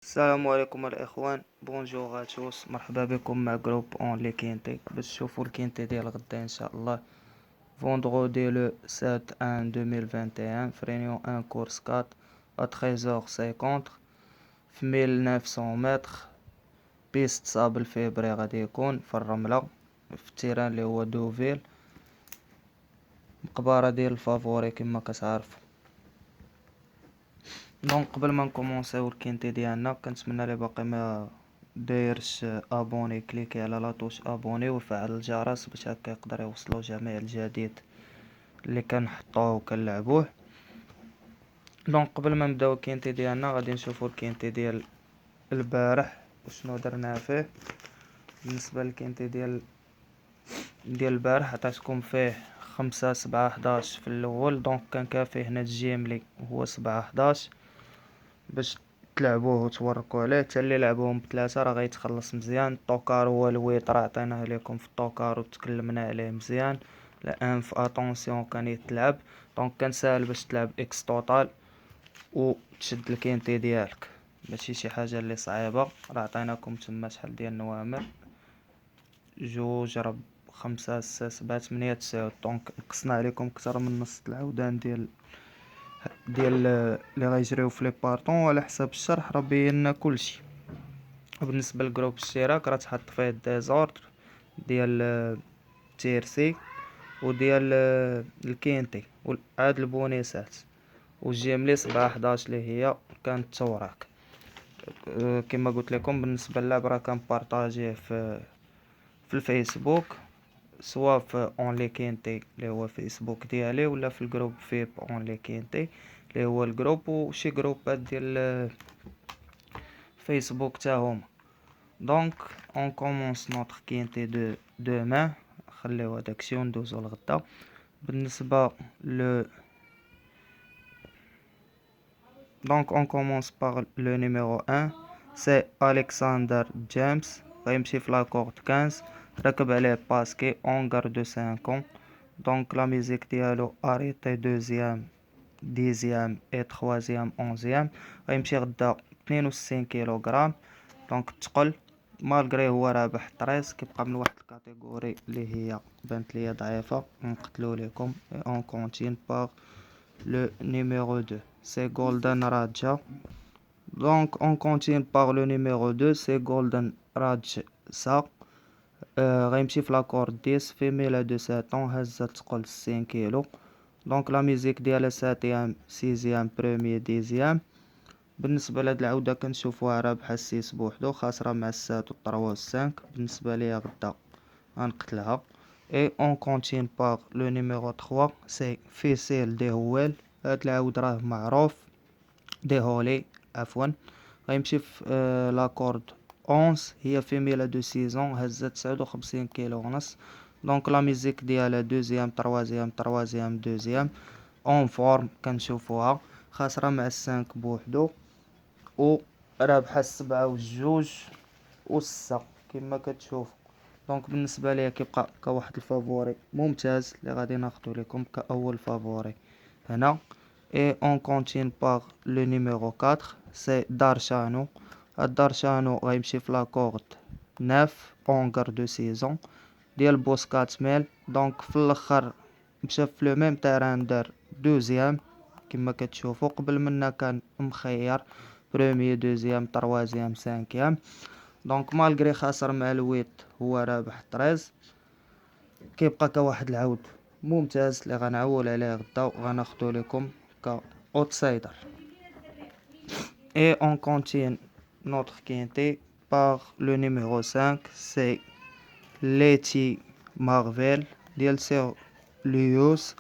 السلام عليكم الإخوان، بونجور اتوس، مرحبا بكم مع جروب اون لي كينتي باش تشوفوا الكينتي ديال غدا ان شاء الله. فوندغودي لو 7 1 2021 في رينيون 1 كورس 4 à 13h50 في 1900 متر. بيست صابل فيبري غادي يكون في الرملة في التيران اللي هو دوفيل، مقبرة ديال الفافوري كما كتعرفوا. دونك قبل ما نكومونسيو الكينتي ديالنا كنتمنى اللي باقي ما دايرش ابوني كليكي على لاطوش ابوني وفعل الجرس باش هكا يقدر يوصلو جميع الجديد اللي كنحطوه وكنلعبوه. دونك قبل ما نبداو الكينتي ديالنا غادي نشوفو الكينتي ديال البارح وشنو درنا فيه. بالنسبه للكينتي ديال البارح عطيتكم فيه 5 7 11 في الاول. دونك كان كافيه هنا الجيملي هو 7 11 باش تلعبوه وتوركوا عليه. حتى اللي لعبوهم بثلاثه راه غيتخلص مزيان. الطوكار هو الويط راه عطيناه لكم في الطوكار وتكلمنا عليه مزيان. الان في اتونسيون كان يتلعب. دونك كان ساهل باش تلعب اكس توتال وتشد الكينتي ديالك، ماشي شي حاجه اللي صعيبه. راه عطيناكم تما شحال ديال النوامر، جوج رب 5 6 7 8 9. دونك نقصنا عليكم اكثر من نص العودان ديال اللي غيجريو في لي بارطون. وعلى حساب الشرح راه بينا كلشي. بالنسبه لجروب الاشتراك راه تحط فيه الديزوردر ديال تيرسي وديال الكينتي وعاد البونيسات والجيملي 7 11 اللي هي كانت توراك. كما قلت لكم بالنسبه للعب راه كنبارطاجيه في الفيسبوك، سواء في اون لي كينتي اللي هو فيسبوك ديالي ولا في الجروب فيب اون لي كينتي اللي هو الجروب وشي جروبات ديال فيسبوك تا هما. دونك اون كومونس نوتر كينتي دو دومان. خليو هداكشي وندوزو لغدا. بالنسبه ل دونك اون كومونس باغ لو نيميرو 1 سي الكسندر جيمس. غيمشي في لاكورد 15، ركب عليه باسكي اونغار دو 5 ans. دونك لا ميوزيك ديالو اريتي دوزيام ديزيام اي تخوازيام اونزيام. غيمشي غدا 62 كيلوغرام. دونك تقل مالغري هو رابح طريس كيبقى من واحد الكاتيجوري اللي هي بانت ليا ضعيفه نقتلو ليكم. اون كونتين باغ لو نيميرو 2 سي جولدن راجا. دونك اون كونتين باغ لو نيميرو 2 سي جولدن راج سا. غيمشي في لاكورد 10 فيميلا دو 7 هزة تقل 5 كيلو. دونك لا ميوزيك ديالها ساتيام سيزيام بروميي ديزيام. بالنسبه لهاد العوده كنشوفوها رابحه السيس بوحدو، خاسره مع السات والطروا والسانك. بالنسبه ليا غدا غنقتلها. اي اون كونتين باغ لو نيميرو 3 سي فيسيل دي هوال. هاد العود راه معروف دي هولي عفوا. غيمشي في لاكورد 11 هي فيميلا دو سيزون هزة 59 كيلو ونص. دونك لا ميوزيك ديالها دوزيام تروازيام دوزيام اون فورم كنشوفوها خاسرة مع السانك بوحدو و رابحة 7 و2 و6 كما كتشوفو. دونك بالنسبة ليا كيبقى كواحد الفافوري ممتاز اللي غادي ناخدو لكم كأول فافوري هنا. اي اون كونتين باغ لو نيميرو 4 سي دارشانو. هاد دارشانو غيمشي في لاكورد 9 اونغر دو سيزون ديال بوسكات ميل. دونك في الاخر مشى في لو ميم تيران دار دوزيام كما كتشوفوا. قبل منا كان مخير بروميي دوزيام تروازيام سانكيام. دونك مالغري خاسر مع الويت هو رابح 13. كيبقى كواحد العود ممتاز اللي غنعول عليه غدا وغناخدو لكم كاوتسايدر. اي اون كونتين نوتر كينتي باغ لو نيميرو 5 سي ليتي مارفيل ديال سير ليوس.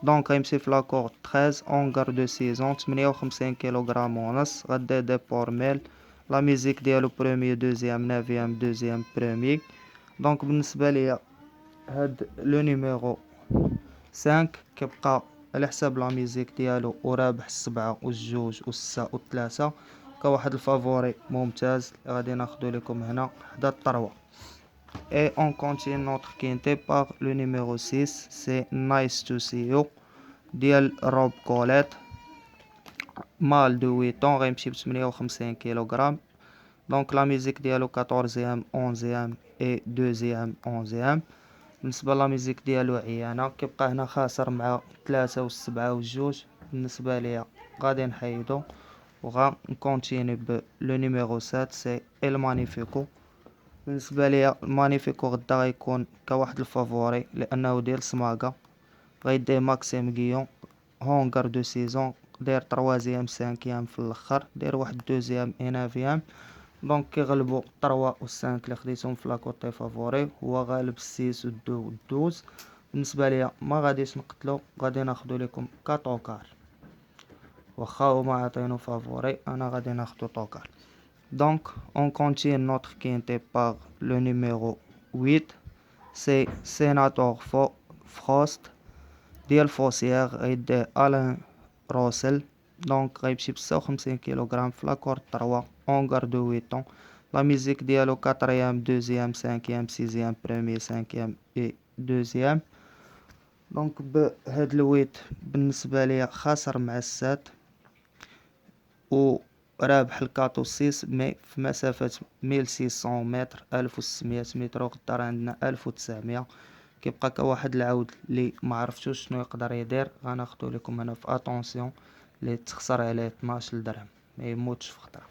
دونك غيمشي في لاكورد 13 اونغار دو سيزون 58 كيلوغرام ونص. غدا دي بورميل. لا ميوزيك ديالو بروميي دوزيام نافيام دوزيام بروميي. دونك بالنسبه ليا هاد لو نيميرو 5 كيبقى على حساب لا ميوزيك ديالو ورابح 7 و2 و6 و3 كواحد الفافوري ممتاز غادي ناخدو لكم هنا حدا الطروه. Et on continue notre quintet par le numéro 6, c'est Nice to See You ديال روب كوليت. مال دو 8 غيمشي ب58 كيلوغرام. دونك لا ميزيك ديالو 14 11 اي 2 11. بالنسبة لا ميزيك ديالو عيانة، كيبقى هنا خاسر مع 3 و7 و2. بالنسبة ليا غادي نحيدو وغا نكونتيني ب لو نيميرو 7 سي إل مانيفيكو. بالنسبة ليا المانيفيكو غدا غيكون كواحد الفافوري لأنه ديال سماكا، غيديه ماكسيم غيون، هونغر دو سيزون، داير تروازيام سانكيام في الاخر، داير واحد دوزيام انافيام. دونك كيغلبو تروا و سانك اللي خديتهم في لاكوتي فافوري، هو غالب 6 و دو و دوز. بالنسبة ليا ما غاديش نقتلو، غادي ناخدو ليكم كطوكار، واخا هما عطينو فافوري انا غادي ناخدو طوكار. Donc, on continue notre quintet par le numéro 8, c'est Senator Frost ديال فوسيير، غيديه ألان روسل. دونك غيمشي ب56 كيلوغرام في لاكورد 3 اونغار دو 8 لا ميزيك ديالو 4 2 5 6 بروميي 5 اي 2. دونك بهاد الويت بالنسبة ليا خاسر مع السات و رابح الكاطو 6 مي في مسافة 1600 متر 1600 متر، وغدا عندنا 1900. كيبقى كواحد العود اللي ما عرفتوش شنو يقدر يدير، غناخدو لكم هنا في اتونسيون اللي تخسر عليه 12 درهم ما يموتش في خطره.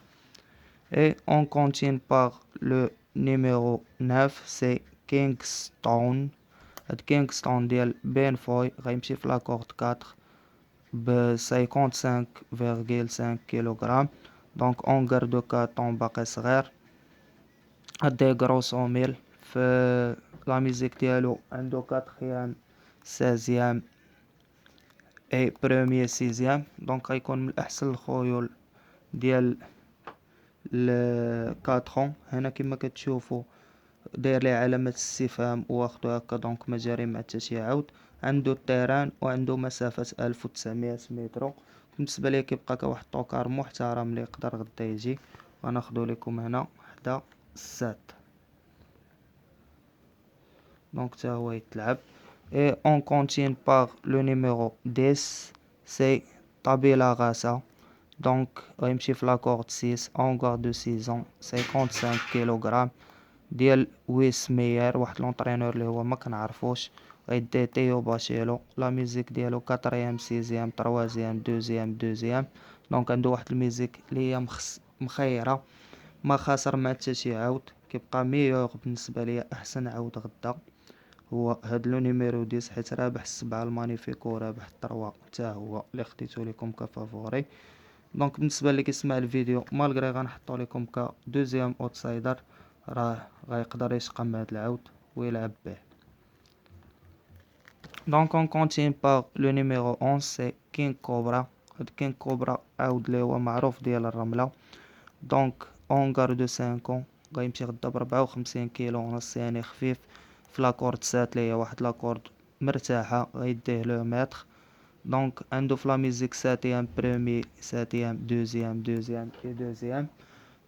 اي اون كونتين باغ لو نيميرو 9 سي كينغستون. هاد كينغستون ديال بين فوي غيمشي في لاكورد 4 ب 55.5 كيلوغرام. دونك اونغر دو كاطون باقي صغير، هادي غروسو ميل في لا ميزيك ديالو عندو 4 16 اي بروميي 6. دونك غيكون من احسن الخيول ديال الكاتخون. هنا كما كتشوفوا داير ليه علامة استفهام واخدو هكا، دونك ما جاري مع حتى شي عود. عنده التيران وعنده مسافة 1900 متر. بالنسبة ليه كيبقى كواحد طوكار محترم اللي يقدر غدا يجي، غناخدو لكم هنا حدا السات. دونك تا هو يتلعب. et on continue par le numéro 10 c'est Tabila Rasa. donc غيمشي في لاكورد 6 اونغار دو 6 55 كيلوغرام ديال ويس ميير، واحد لونطرينور اللي هو ما كنعرفوش. غيدي تيو باشيلو، لا ميوزيك ديالو 4 6 3 2 2. دونك عنده واحد الميوزيك اللي هي مخيره، ما خاسر مع حتى شي عاود. كيبقى ميور بالنسبه ليا احسن عاود غدا هو هاد لو نيميرو 10، حيت رابح 7 المانيفيكو ورابح 3 حتى هو اللي خديتو لكم كفافوري. دونك بالنسبه اللي كيسمع الفيديو مالغري غنحطو لكم كدوزيام اوتسايدر، راه غيقدر يشقى مع هاد العود ويلعب به. دونك اون كونتين باغ لو نيميرو 11 سي كين كوبرا. هاد كين كوبرا عاود اللي هو معروف ديال الرمله. دونك اونغار دو 5 غيمشي غدا ب54 كيلو ونص، يعني خفيف في لاكورد سات اللي هي واحد لاكورد مرتاحه، غيديه لو متر. دونك عنده في لا ميوزيك ساتيام برومي ساتيام دوزيام اي دوزيام.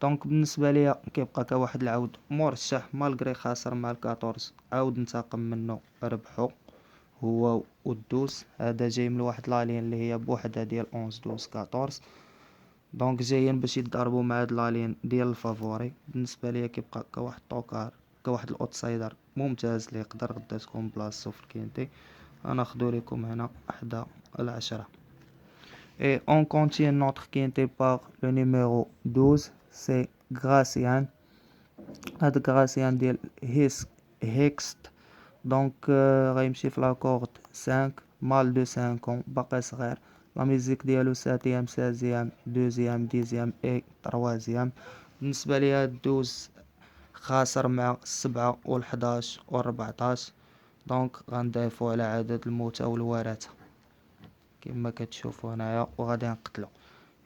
دونك بالنسبه ليا كيبقى كواحد العود مرشح مالغري خاسر مع ال14، عاود نتاقم منه ربحو هو والدوس. هذا جاي من واحد لالين اللي هي بوحدها ديال 11 12 14. دونك جايين باش يضربوا مع هاد لالين ديال الفافوري. بالنسبه ليا كيبقى كواحد طوكار كواحد الاوتسايدر ممتاز اللي يقدر غدا تكون بلاصتو في الكينتي. غناخدو لكم هنا حدا العشرة. et on continue notre quintet par le numéro 12 c'est Gracian. هاد غراسيان ديال هيكست. دونك غيمشي في لاكورد 5 مال دو 5 باقي صغير. لا ميوزيك ديالو ساتيام سازيام دوزيام ديزيام اي تروازيام. بالنسبه ليا الدوز خاسر مع 7 و11 و14. دونك غنضيفو على عدد الموتى والورثه كما كتشوفوا هنايا وغادي نقتلو.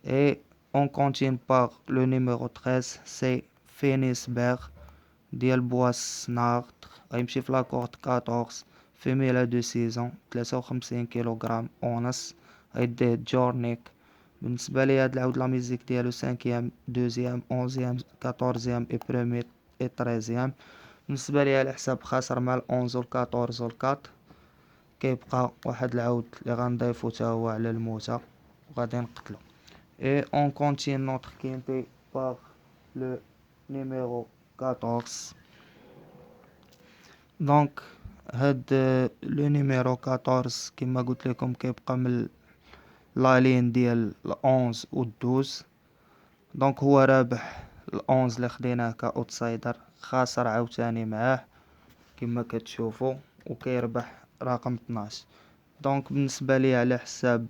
اي اون كونتين باغ لو نيميرو 13 سي فينيسبيغ ديال بواس نارت. غيمشي في لاكورد 14 فيميلا دو سيزون 53 كيلوغرام ونص، غيديه جورنيك. بالنسبه لي هاد العود لا ميوزيك ديالو 5 دوزيام 11 14 اي بروميير اي 13. بالنسبه لي على حساب خاسر مع ال11 وال14 وال4. كيبقى واحد العود اللي غنضيفو تا هو على الموتى وغادي نقتلو. Et on continue notre quintet par le numéro 14. Donc le numéro 14 كما قلت لكم كيبقى من لا لين ديال 11 و 12. دونك هو رابح 11 اللي خديناه كاوتسايدر، خاسر عاوتاني معاه كما كتشوفوا، وكيربح رقم 12. دونك بالنسبه لي على حساب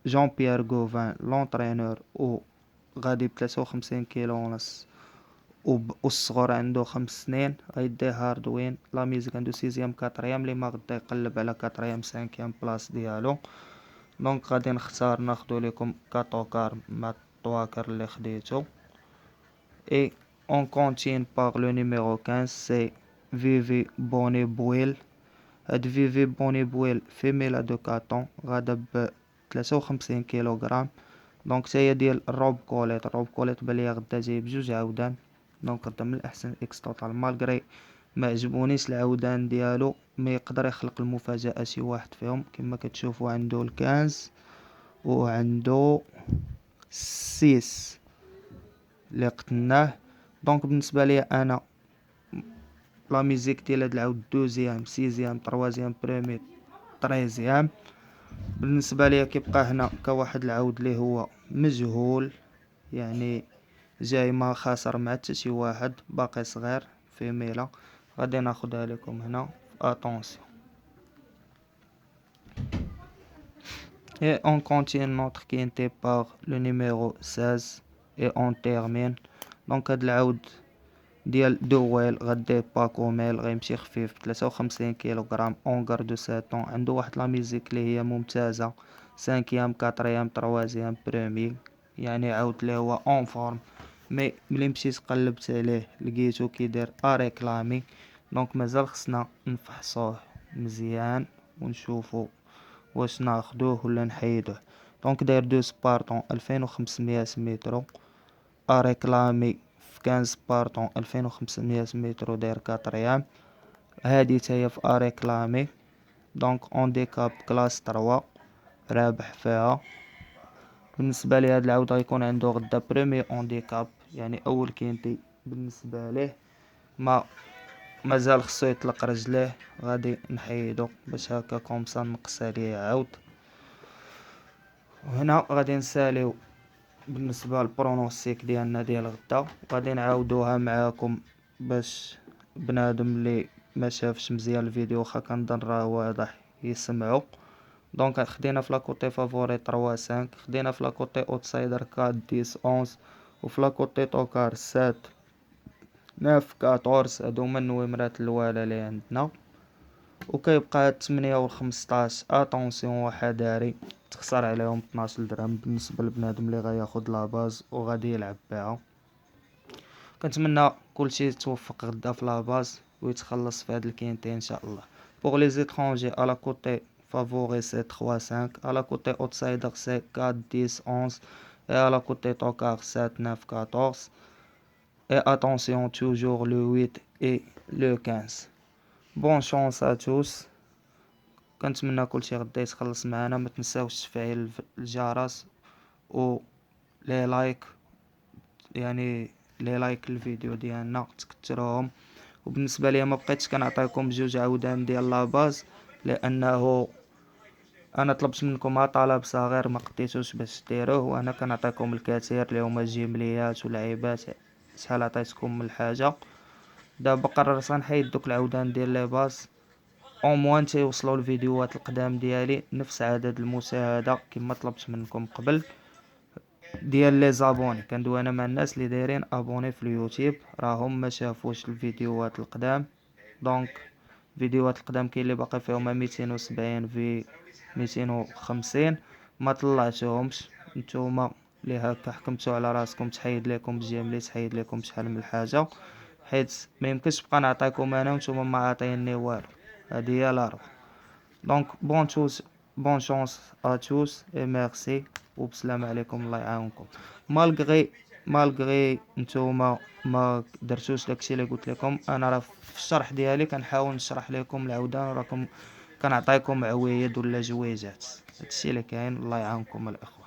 جون بيير غوفان لونطرينور، و غادي ب53 كيلو ونص، والصغر عنده 5 سنين، غيدي هاردوين. لا ميوزيك عنده 6 4 اللي ما غدا يقلب على 4 5 بلاص ديالو. دونك غادي نختار ناخدو لكم كاتوكار مع الطواكر اللي خديتو. Et on continue par le numéro 15, c'est Vivi Bonnie Bouil. هاد فيفي بوني بويل فيميلا دو كاتون، غادا ب 53 كيلوغرام. دونك تاهي ديال الروب كوليت بلي غدا جايب جوج عودان. دونك غدا من الاحسن اكس توتال، مالغري ما عجبونيش العودان ديالو، مي يقدر يخلق المفاجأة شي واحد فيهم. كما كتشوفوا عنده الكانز وعنده 6 اللي قتلناه. دونك بالنسبه لي انا لا ميوزيك ديال هاد العود دوزيام سيزيام تروازيام بريمي طريزيام. بالنسبه لي كيبقى هنا كواحد العود اللي هو مجهول، يعني جاي ما خاسر مع حتى شي واحد، باقي صغير في ميلا. غادي ناخدها لكم هنا اتونسيون. Et on continue notre quintet par le numéro 16 et on termine. دونك هاد العود ديال دويل غديه باكوميل، غيمشي خفيف 53 كيلوغرام، اونغار دو ساتون. عنده واحد لا ميوزيك اللي هي ممتازه، 5 4 3 برومي، يعني عاود اللي هو اون فورم. مي ملي مشيت قلبت عليه لقيتو كيدير اريكلامي. دونك مازال خصنا نفحصوه مزيان ونشوفو واش ناخدوه ولا نحيدوه. دونك داير 2 سبارتون 2500 مترو، اريكلامي في 15 سبارتون 2500 مترو داير 4. هادي تاهي في اريكلامي. دونك اون ديكاب كلاس 3 رابح فيها. بالنسبه لي هاد العود غيكون عنده غدا برومي اون ديكاب، يعني اول كينتي بالنسبه ليه. مازال خصو يطلق رجليه، غادي نحيدو باش هكا كومسا نقص عليه عاود. وهنا غادي نساليو بالنسبه للبرونوستيك ديالنا ديال غدا، غادي نعاودوها معاكم باش بنادم اللي ما شافش مزيان الفيديو واخا كنظن راه واضح يسمعو. دونك خدينا في لاكوتي فافوري 3 5، خدينا في لاكوتي اوتسايدر 4 10 11، وفي لاكوتي توكار 7 9 14. هادو هما النويمرات الاولى اللي عندنا. وكيبقى هاد 8 و 15 اتونسيون وحذاري، تخسر عليهم 12 درهم بالنسبه لبنادم اللي غياخد لاباز وغادي يلعب بها. كنتمنى كلشي توفق غدا في لاباز ويتخلص في هاد الكينتين ان شاء الله. بوغ لي زيترونجي على كوتي favori c'est 3-5, à la côté outsider c'est 4-10-11, et à la côté tocard 7-9-14. Et attention toujours le 8 et le 15. Bonne chance à tous. كنتمنى كلشي غدا يتخلص معنا. ما تنساوش تفعيل الجرس و لي لايك، يعني لي لايك الفيديو ديالنا تكثروهم. وبالنسبه لي ما بقيتش كنعطيكم بجوج عودان ديال لاباز، لانه انا طلبت منكم طلب صغير ما قديتوش باش ديروه، وانا كنعطيكم الكثير اللي هما جيمليات ولعيبات شحال عطيتكم من الحاجه. دابا قررت غنحيد دوك العودان ديال لي باز او موان تيوصلوا الفيديوهات القدام ديالي نفس عدد المشاهده كما طلبت منكم قبل ديال لي زابوني. كندوي انا مع الناس اللي دايرين ابوني في اليوتيوب راهم ما شافوش الفيديوهات القدام. دونك الفيديوهات القدام كاين اللي باقي فيهم 270 في 250 ما طلعتهمش. نتوما اللي هكا حكمتوا على راسكم تحيد لكم الجيم تحيد لكم شحال من الحاجه، حيت ما يمكنش نبقى نعطيكم انا وانتوما ما عاطيني والو. هذه هي لا. دونك بون شانس ا توس اي ميرسي وبسلام عليكم، الله يعاونكم. مالغري نتوما ما درتوش داكشي اللي قلت لكم، انا راه في الشرح ديالي كنحاول نشرح لكم العوده، راكم كنعطيكم عويد ولا جويجات، هادشي اللي كاين. الله يعاونكم الاخوه.